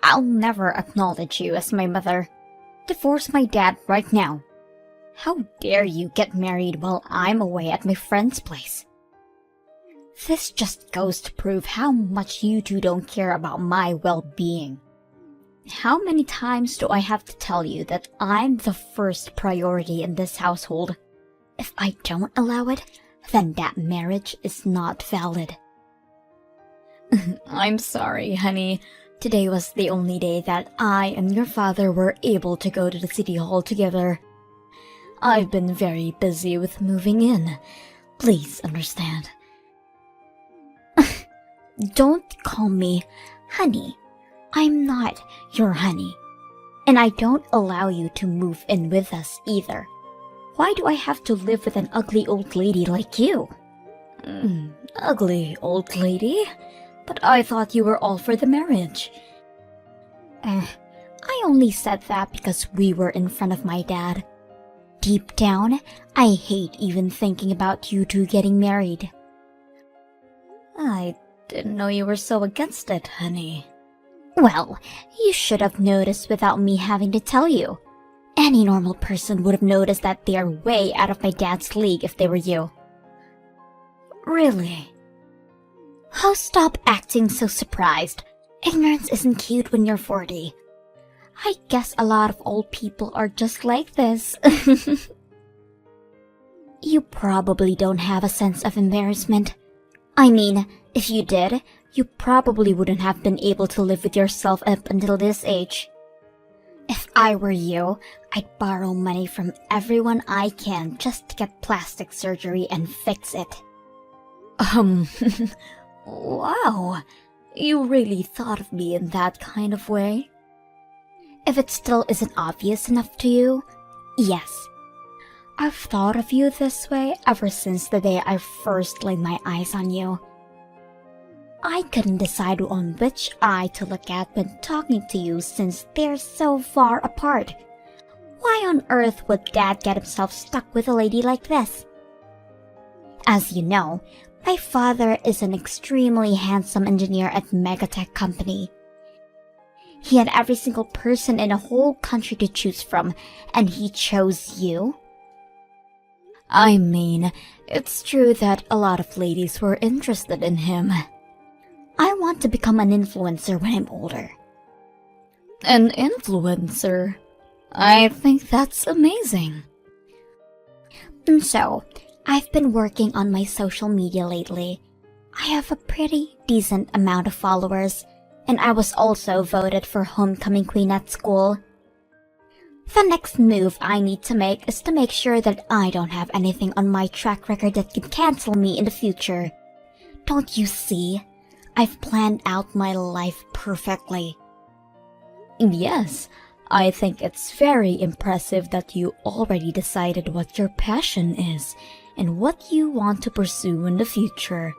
I'll never acknowledge you as my mother. Divorce my dad right now. How dare you get married while I'm away at my friend's place? This just goes to prove how much you two don't care about my well-being. How many times do I have to tell you that I'm the first priority in this household? If I don't allow it, then that marriage is not valid. I'm sorry, honey. Today was the only day that I and your father were able to go to the city hall together. I've been very busy with moving in. Please understand. Don't call me honey. I'm not your honey. And I don't allow you to move in with us either. Why do I have to live with an ugly old lady like you? Ugly old lady? But I thought you were all for the marriage. I only said that because we were in front of my dad. Deep down, I hate even thinking about you two getting married. I didn't know you were so against it, honey. Well, you should have noticed without me having to tell you. Any normal person would have noticed that they are way out of my dad's league if they were you. Really? Oh, stop acting so surprised. Ignorance isn't cute when you're 40. I guess a lot of old people are just like this. You probably don't have a sense of embarrassment. I mean, if you did, you probably wouldn't have been able to live with yourself up until this age. If I were you, I'd borrow money from everyone I can just to get plastic surgery and fix it. Wow, you really thought of me in that kind of way? If it still isn't obvious enough to you, yes. I've thought of you this way ever since the day I first laid my eyes on you. I couldn't decide on which eye to look at when talking to you since they're so far apart. Why on earth would Dad get himself stuck with a lady like this? As you know, my father is an extremely handsome engineer at Megatech Company. He had every single person in a whole country to choose from, and he chose you? I mean, it's true that a lot of ladies were interested in him. I want to become an influencer when I'm older. An influencer? I think that's amazing. And so, I've been working on my social media lately. I have a pretty decent amount of followers, and I was also voted for homecoming queen at school. The next move I need to make is to make sure that I don't have anything on my track record that could cancel me in the future. Don't you see? I've planned out my life perfectly. Yes, I think it's very impressive that you already decided what your passion is and what you want to pursue in the future.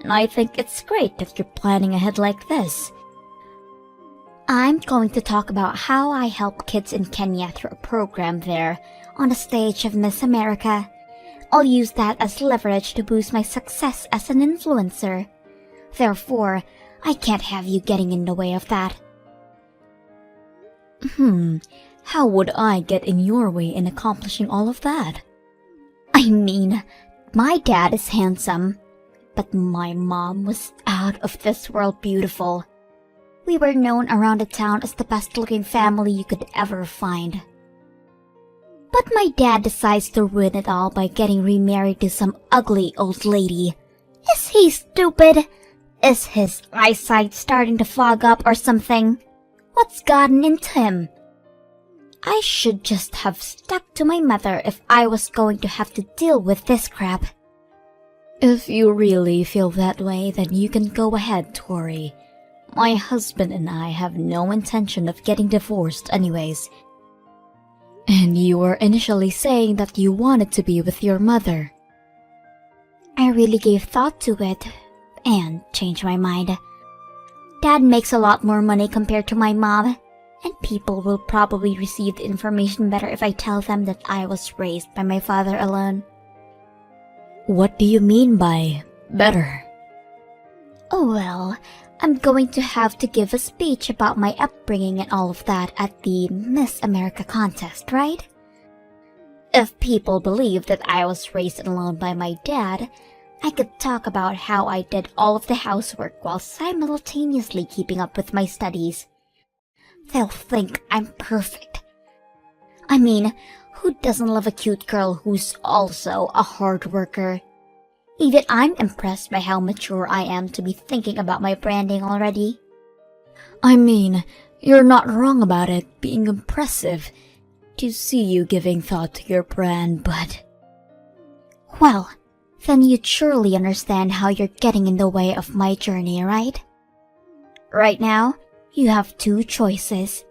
And I think it's great that you're planning ahead like this. I'm going to talk about how I help kids in Kenya through a program there on the stage of Miss America. I'll use that as leverage to boost my success as an influencer. Therefore, I can't have you getting in the way of that. How would I get in your way in accomplishing all of that? I mean, my dad is handsome, but my mom was out of this world beautiful. We were known around the town as the best-looking family you could ever find. But my dad decides to ruin it all by getting remarried to some ugly old lady. Is he stupid? Is his eyesight starting to fog up or something? What's gotten into him? I should just have stuck to my mother if I was going to have to deal with this crap. If you really feel that way, then you can go ahead, Tori. My husband and I have no intention of getting divorced anyways. And you were initially saying that you wanted to be with your mother. I really gave thought to it and changed my mind. Dad makes a lot more money compared to my mom, and people will probably receive the information better if I tell them that I was raised by my father alone. What do you mean by better? Oh well, I'm going to have to give a speech about my upbringing and all of that at the Miss America contest, right? If people believe that I was raised alone by my dad, I could talk about how I did all of the housework while simultaneously keeping up with my studies. They'll think I'm perfect. I mean, who doesn't love a cute girl who's also a hard worker? Even I'm impressed by how mature I am to be thinking about my branding already. I mean, you're not wrong about it being impressive to see you giving thought to your brand, but... Well, then you'd surely understand how you're getting in the way of my journey, right? Right now, you have two choices.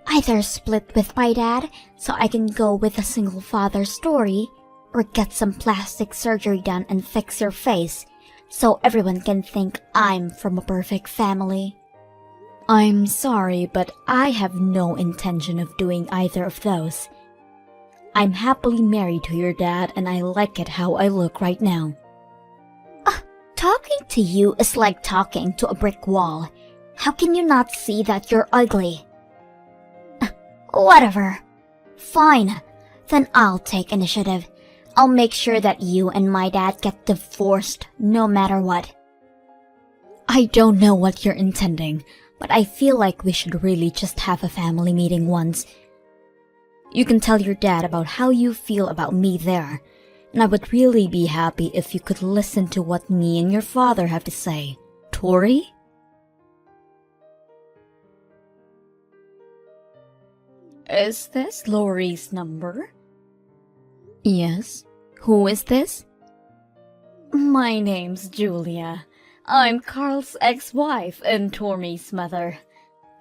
Either split with my dad so I can go with a single father story, or get some plastic surgery done and fix your face so everyone can think I'm from a perfect family. I'm sorry, but I have no intention of doing either of those. I'm happily married to your dad and I like it how I look right now. Talking to you is like talking to a brick wall. How can you not see that you're ugly? Whatever. Fine. Then I'll take initiative. I'll make sure that you and my dad get divorced no matter what. I don't know what you're intending, but I feel like we should really just have a family meeting once. You can tell your dad about how you feel about me there, and I would really be happy if you could listen to what me and your father have to say. Tori? Is this Lori's number? Yes. Who is this? My name's Julia. I'm Carl's ex-wife and Tori's mother.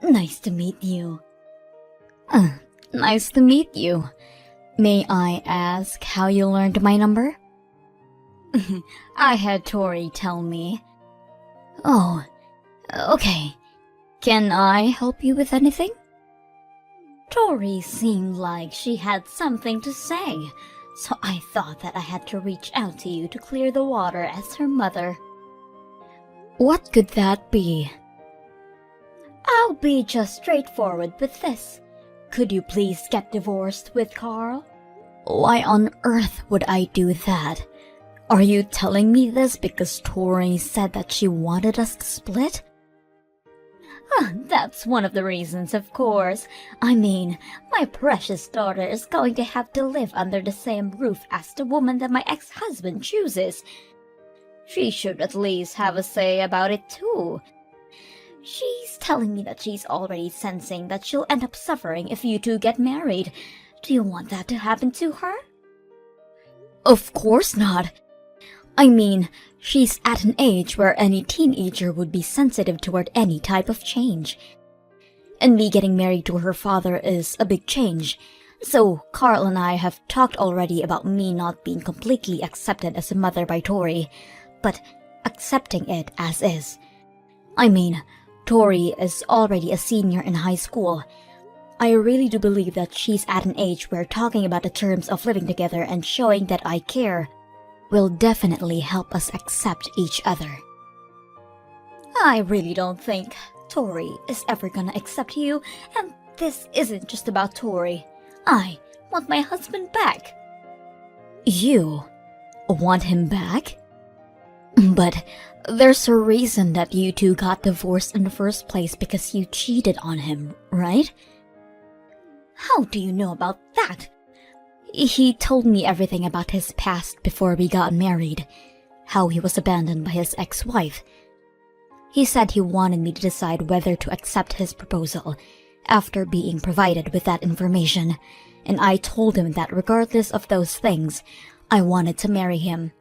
Nice to meet you. Nice to meet you. May I ask how you learned my number? I had Tori tell me. Oh, okay. Can I help you with anything? Tori seemed like she had something to say, so I thought that I had to reach out to you to clear the water as her mother. What could that be? I'll be just straightforward with this. Could you please get divorced with Carl? Why on earth would I do that? Are you telling me this because Tori said that she wanted us to split? That's one of the reasons, of course. I mean, my precious daughter is going to have to live under the same roof as the woman that my ex-husband chooses. She should at least have a say about it too. She's telling me that she's already sensing that she'll end up suffering if you two get married. Do you want that to happen to her? Of course not. I mean, she's at an age where any teenager would be sensitive toward any type of change. And me getting married to her father is a big change. So Carl and I have talked already about me not being completely accepted as a mother by Tori, but accepting it as is. I mean, Tori is already a senior in high school. I really do believe that she's at an age where talking about the terms of living together and showing that I care will definitely help us accept each other. I really don't think Tori is ever gonna accept you, and this isn't just about Tori. I want my husband back. You want him back? But there's a reason that you two got divorced in the first place because you cheated on him, right? How do you know about that? He told me everything about his past before we got married, how he was abandoned by his ex-wife. He said he wanted me to decide whether to accept his proposal after being provided with that information, and I told him that regardless of those things, I wanted to marry him.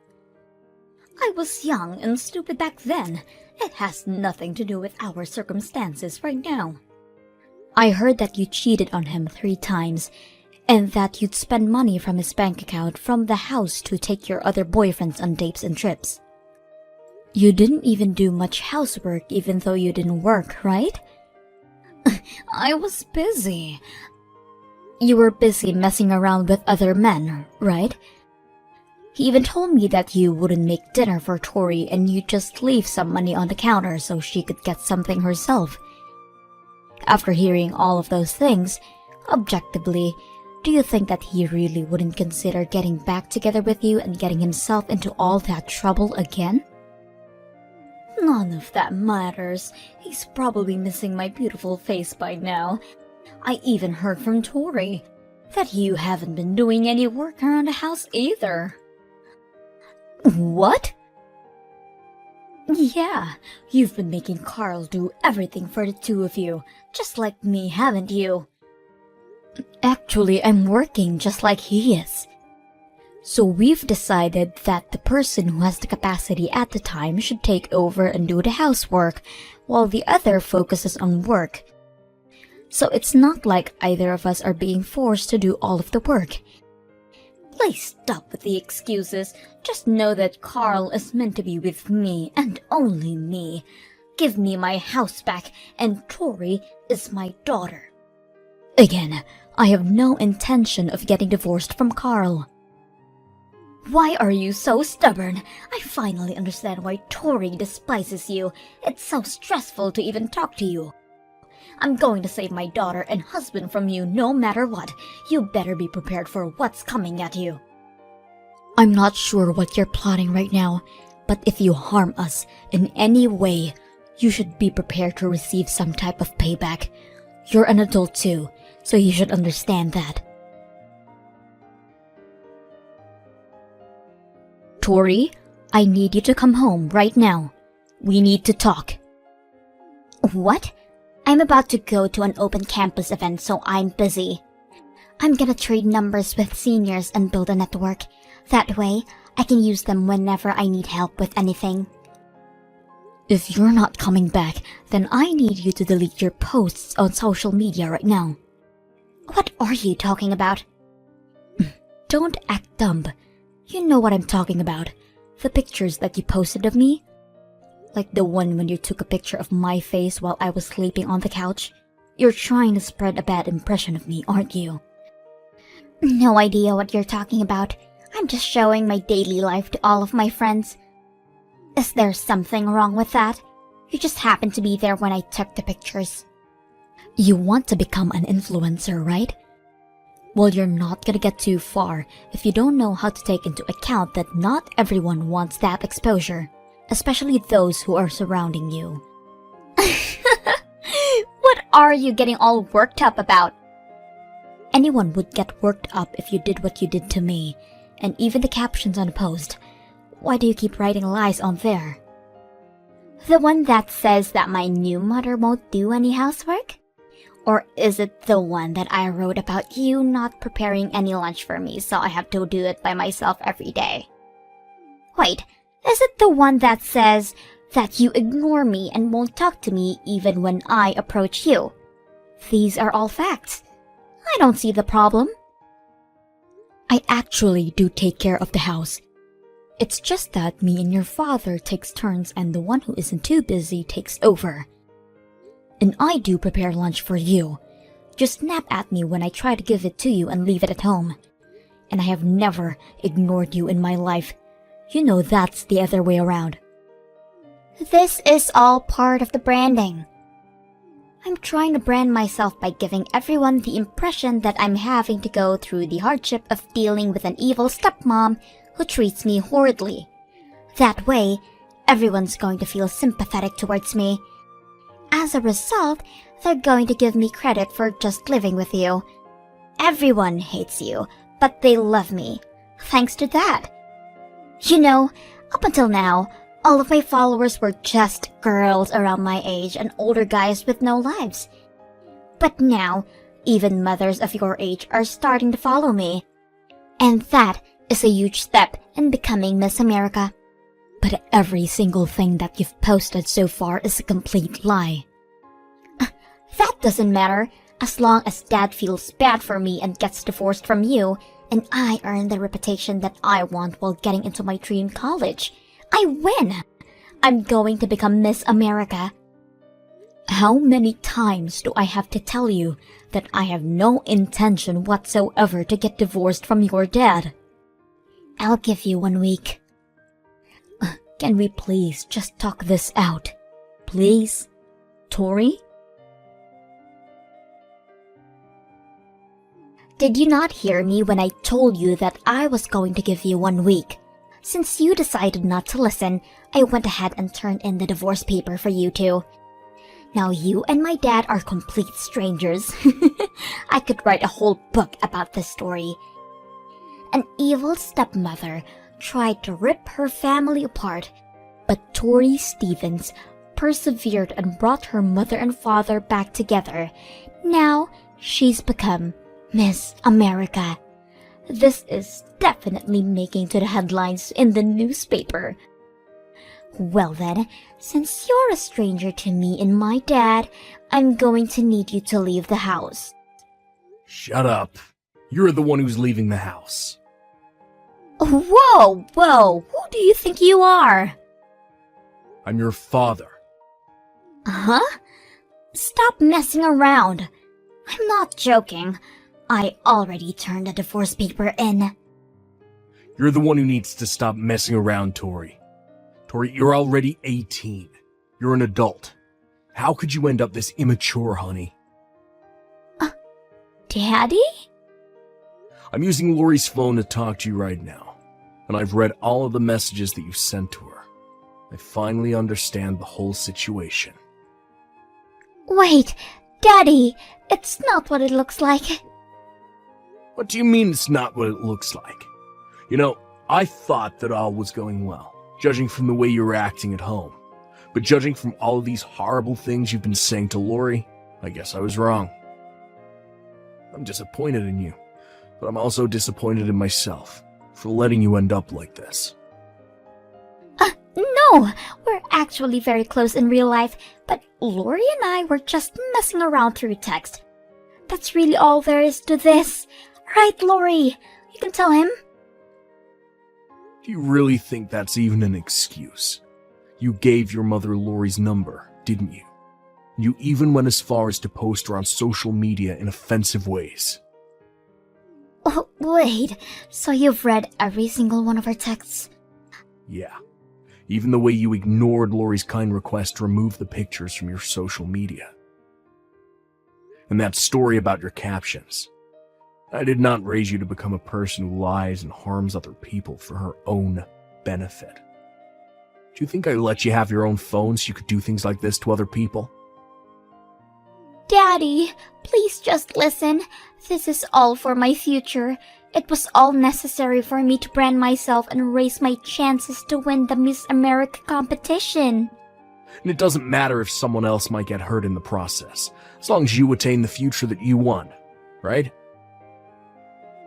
I was young and stupid back then. It has nothing to do with our circumstances right now. I heard that you cheated on him 3 times, and that you'd spend money from his bank account from the house to take your other boyfriends on dates and trips. You didn't even do much housework even though you didn't work, right? I was busy. You were busy messing around with other men, right? He even told me that you wouldn't make dinner for Tori and you'd just leave some money on the counter so she could get something herself. After hearing all of those things, objectively, do you think that he really wouldn't consider getting back together with you and getting himself into all that trouble again? None of that matters. He's probably missing my beautiful face by now. I even heard from Tori that you haven't been doing any work around the house either. What? Yeah, you've been making Carl do everything for the two of you, just like me, haven't you? Actually, I'm working just like he is. So we've decided that the person who has the capacity at the time should take over and do the housework, while the other focuses on work. So it's not like either of us are being forced to do all of the work. Please stop with the excuses. Just know that Carl is meant to be with me and only me. Give me my house back, and Tori is my daughter. Again, I have no intention of getting divorced from Carl. Why are you so stubborn? I finally understand why Tori despises you. It's so stressful to even talk to you. I'm going to save my daughter and husband from you no matter what. You better be prepared for what's coming at you. I'm not sure what you're plotting right now, but if you harm us in any way, you should be prepared to receive some type of payback. You're an adult too, so you should understand that. Tori, I need you to come home right now. We need to talk. What? I'm about to go to an open campus event, so I'm busy. I'm gonna trade numbers with seniors and build a network. That way, I can use them whenever I need help with anything. If you're not coming back, then I need you to delete your posts on social media right now. What are you talking about? Don't act dumb. You know what I'm talking about. The pictures that you posted of me. Like the one when you took a picture of my face while I was sleeping on the couch. You're trying to spread a bad impression of me, aren't you? No idea what you're talking about. I'm just showing my daily life to all of my friends. Is there something wrong with that? You just happened to be there when I took the pictures. You want to become an influencer, right? Well, you're not gonna get too far if you don't know how to take into account that not everyone wants that exposure, especially those who are surrounding you. What are you getting all worked up about? Anyone would get worked up if you did what you did to me, and even the captions on a post. Why do you keep writing lies on there? The one that says that my new mother won't do any housework? Or is it the one that I wrote about you not preparing any lunch for me, so I have to do it by myself every day? Wait, is it the one that says that you ignore me and won't talk to me even when I approach you? These are all facts. I don't see the problem. I actually do take care of the house. It's just that me and your father takes turns and the one who isn't too busy takes over. And I do prepare lunch for you. Just snap at me when I try to give it to you and leave it at home. And I have never ignored you in my life. You know that's the other way around. This is all part of the branding. I'm trying to brand myself by giving everyone the impression that I'm having to go through the hardship of dealing with an evil stepmom who treats me horridly. That way, everyone's going to feel sympathetic towards me. As a result, they're going to give me credit for just living with you. Everyone hates you, but they love me. Thanks to that. You know, up until now, all of my followers were just girls around my age and older guys with no lives. But now, even mothers of your age are starting to follow me. And that is a huge step in becoming Miss America. But every single thing that you've posted so far is a complete lie. That doesn't matter, as long as Dad feels bad for me and gets divorced from you, and I earn the reputation that I want while getting into my dream college. I win! I'm going to become Miss America. How many times do I have to tell you that I have no intention whatsoever to get divorced from your dad? I'll give you 1 week. Can we please just talk this out? Please? Tori? Did you not hear me when I told you that I was going to give you 1 week? Since you decided not to listen, I went ahead and turned in the divorce paper for you two. Now you and my dad are complete strangers. I could write a whole book about this story. An evil stepmother tried to rip her family apart, but Tori Stevens persevered and brought her mother and father back together. Now she's become Miss America. This is definitely making to the headlines in the newspaper. Well then, since you're a stranger to me and my dad, I'm going to need you to leave the house. Shut up. You're the one who's leaving the house. Whoa, who do you think you are? I'm your father. Huh? Stop messing around. I'm not joking. I already turned the divorce paper in. You're the one who needs to stop messing around, Tori. Tori, you're already 18. You're an adult. How could you end up this immature, honey? Daddy? I'm using Lori's phone to talk to you right now, and I've read all of the messages that you sent to her. I finally understand the whole situation. Wait, Daddy, it's not what it looks like. What do you mean it's not what it looks like? You know, I thought that all was going well, judging from the way you were acting at home. But judging from all of these horrible things you've been saying to Lori, I guess I was wrong. I'm disappointed in you, but I'm also disappointed in myself for letting you end up like this. No, we're actually very close in real life, but Lori and I were just messing around through text. That's really all there is to this. Right, Lori? You can tell him. Do you really think that's even an excuse? You gave your mother Lori's number, didn't you? You even went as far as to post her on social media in offensive ways. Oh, wait, so you've read every single one of our texts? Yeah. Even the way you ignored Lori's kind request to remove the pictures from your social media. And that story about your captions. I did not raise you to become a person who lies and harms other people for her own benefit. Do you think I let you have your own phone so you could do things like this to other people? Daddy, please just listen. This is all for my future. It was all necessary for me to brand myself and raise my chances to win the Miss America competition. And it doesn't matter if someone else might get hurt in the process, as long as you attain the future that you want, right?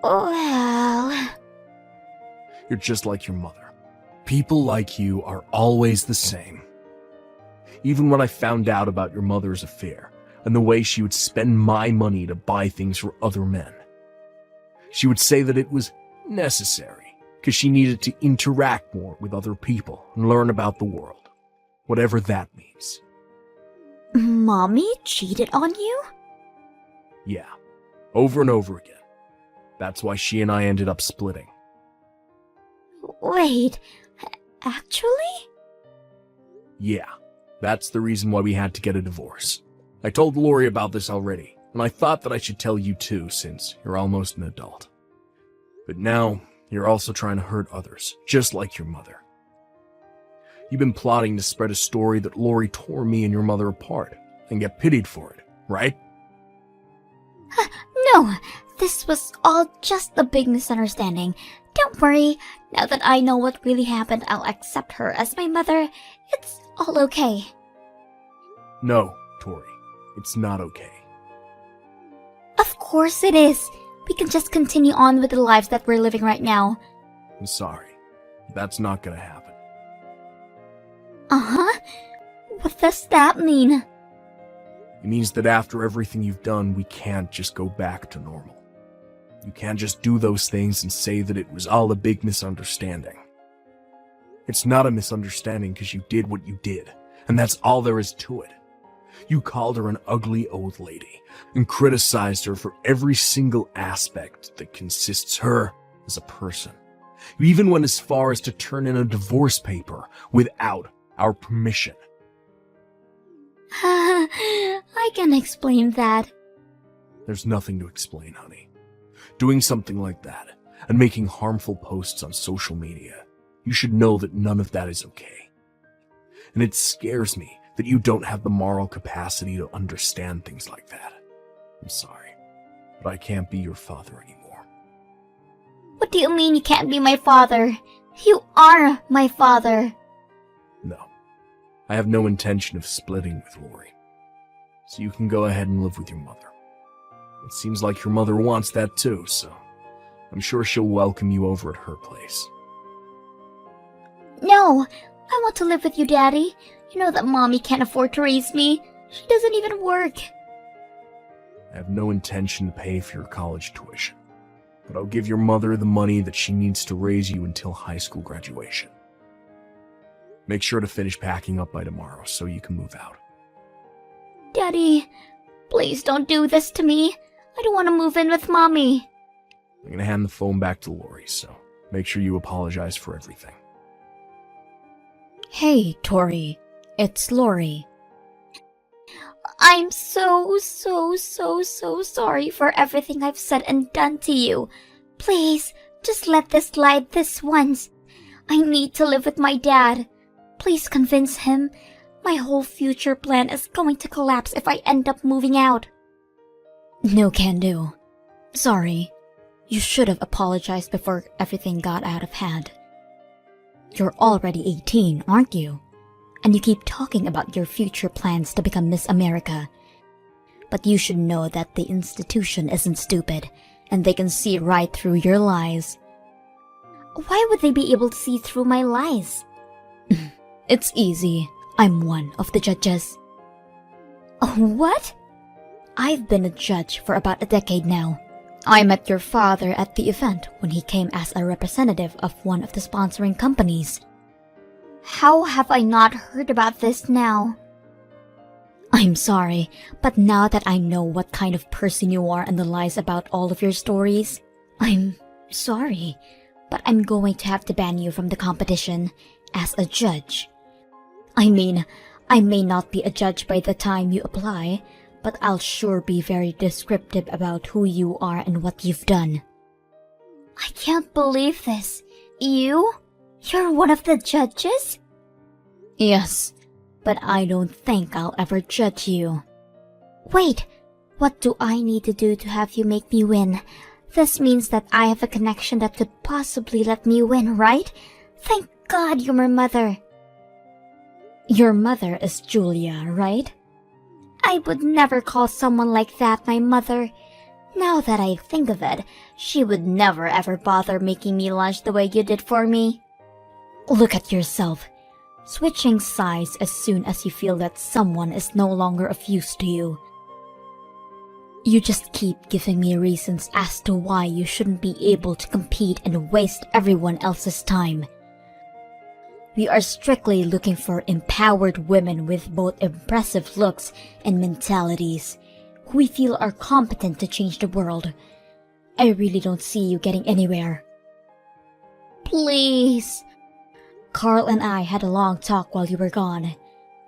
Well... You're just like your mother. People like you are always the same. Even when I found out about your mother's affair, and the way she would spend my money to buy things for other men, she would say that it was necessary, because she needed to interact more with other people and learn about the world, whatever that means. Mommy cheated on you? Yeah, over and over again. That's why she and I ended up splitting. Wait, actually? Yeah, that's the reason why we had to get a divorce. I told Lori about this already, and I thought that I should tell you too, since you're almost an adult. But now, you're also trying to hurt others, just like your mother. You've been plotting to spread a story that Lori tore me and your mother apart, and get pitied for it, right? No, this was all just a big misunderstanding. Don't worry, now that I know what really happened, I'll accept her as my mother. It's all okay. No, Tori, it's not okay. Of course it is. We can just continue on with the lives that we're living right now. I'm sorry. That's not gonna happen. Uh-huh? What does that mean? It means that after everything you've done, we can't just go back to normal. You can't just do those things and say that it was all a big misunderstanding. It's not a misunderstanding because you did what you did, and that's all there is to it. You called her an ugly old lady and criticized her for every single aspect that consists her as a person. You even went as far as to turn in a divorce paper without our permission. I can explain that. There's nothing to explain, honey. Doing something like that and making harmful posts on social media, you should know that none of that is okay. And it scares me that you don't have the moral capacity to understand things like that. I'm sorry, but I can't be your father anymore. What do you mean you can't be my father? You are my father. No, I have no intention of splitting with Lori. So you can go ahead and live with your mother. It seems like your mother wants that too, so I'm sure she'll welcome you over at her place. No, I want to live with you, Daddy. You know that Mommy can't afford to raise me. She doesn't even work. I have no intention to pay for your college tuition, but I'll give your mother the money that she needs to raise you until high school graduation. Make sure to finish packing up by tomorrow so you can move out. Daddy, please don't do this to me. I don't want to move in with Mommy. I'm gonna hand the phone back to Lori, so make sure you apologize for everything. Hey, Tori. It's Lori. I'm so sorry for everything I've said and done to you. Please, just let this slide this once. I need to live with my dad. Please convince him. My whole future plan is going to collapse if I end up moving out. No can do. Sorry. You should have apologized before everything got out of hand. You're already 18, aren't you? And you keep talking about your future plans to become Miss America. But you should know that the institution isn't stupid, and they can see right through your lies. Why would they be able to see through my lies? It's easy. I'm one of the judges. What? I've been a judge for about a decade now. I met your father at the event when he came as a representative of one of the sponsoring companies. How have I not heard about this now? I'm sorry, but now that I know what kind of person you are and the lies about all of your stories, I'm sorry, but I'm going to have to ban you from the competition as a judge. I mean, I may not be a judge by the time you apply, but I'll sure be very descriptive about who you are and what you've done. I can't believe this. You're one of the judges? Yes, but I don't think I'll ever judge you. Wait, what do I need to do to have you make me win? This means that I have a connection that could possibly let me win, right? Thank God you're my mother. Your mother is Julia, right? I would never call someone like that my mother. Now that I think of it, she would never ever bother making me lunch the way you did for me. Look at yourself. Switching sides as soon as you feel that someone is no longer of use to you. You just keep giving me reasons as to why you shouldn't be able to compete and waste everyone else's time. We are strictly looking for empowered women with both impressive looks and mentalities, who we feel are competent to change the world. I really don't see you getting anywhere. Please. Carl and I had a long talk while you were gone,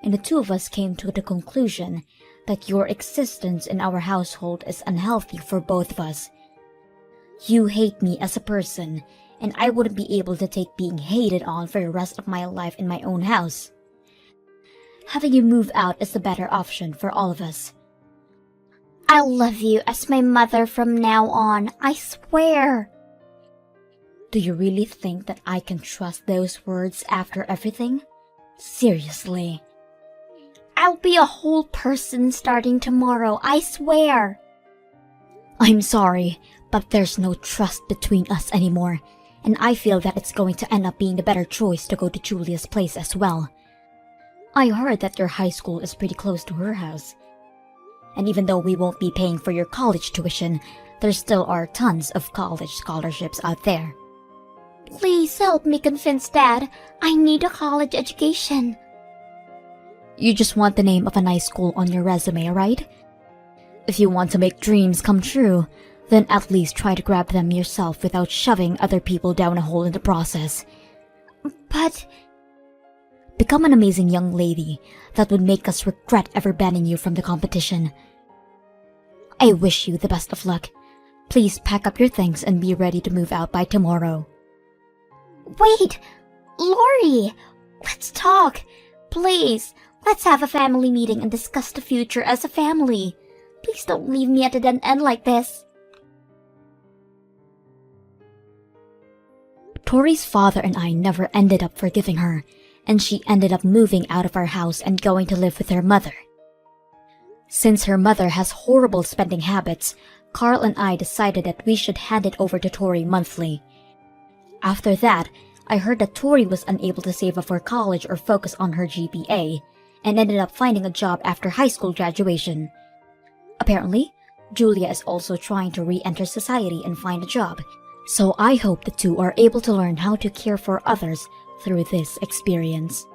and the two of us came to the conclusion that your existence in our household is unhealthy for both of us. You hate me as a person, and I wouldn't be able to take being hated on for the rest of my life in my own house. Having you move out is the better option for all of us. I'll love you as my mother from now on, I swear. Do you really think that I can trust those words after everything? Seriously. I'll be a whole person starting tomorrow, I swear. I'm sorry, but there's no trust between us anymore, and I feel that it's going to end up being the better choice to go to Julia's place as well. I heard that your high school is pretty close to her house. And even though we won't be paying for your college tuition, there still are tons of college scholarships out there. Please help me convince Dad. I need a college education. You just want the name of a nice school on your resume, right? If you want to make dreams come true, then at least try to grab them yourself without shoving other people down a hole in the process. But Become an amazing young lady that would make us regret ever banning you from the competition. I wish you the best of luck. Please pack up your things and be ready to move out by tomorrow. wait, Lori, let's talk. Please, let's have a family meeting and discuss the future as a family. Please don't leave me at a dead end like this. Tori's father and I never ended up forgiving her, and she ended up moving out of our house and going to live with her mother. Since her mother has horrible spending habits, Carl and I decided that we should hand it over to Tori monthly. After that, I heard that Tori was unable to save up for college or focus on her GPA, and ended up finding a job after high school graduation. Apparently, Julia is also trying to re-enter society and find a job, so I hope the two are able to learn how to care for others through this experience.